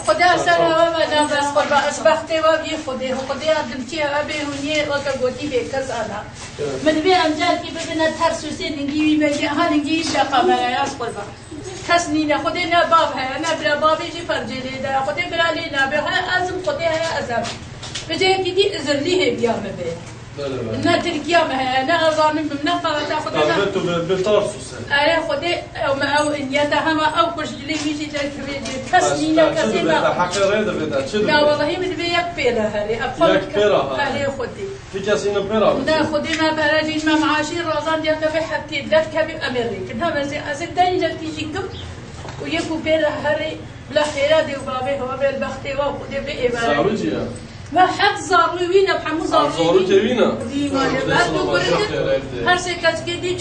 خدا سر و من بس قربا اسبخته و بی خدا دمتی و به هنیه و کگوتی به کس آنا من بی امجاد کی ببینه ترسوسی نگیوی مگه ها نگی شقا برای از قربا کس نینه خدا نه باب ہے نه برا بابی جی فرجلی ده خدا برا لی نه به ازم خدا ہے ازم بجای کی دی ازرلی ہے بیا مبه نه ترکیه مه نه ازانم نه قرطه خدا نه تو به تارسوس آره خدا او انیت همه او کشلی میشی تکویجی کس نینه کسی نه حق رده بده چه نه والله من به یک پیره هری یک پیره هری خودی في کسی اینو پیره نه خودی ما برای ما معاشی رازان دیگر به حتی در کبی امریکا نه از دنی نتیجه کم و یکو پیره هری بلا خیره دی و بابی هوا به البختی و خودی به ایوان زاروجیه ما حق زاروی وینه بحمو زاروی زارو جوینه دیوانه بعد تو برده هر سه کس که دی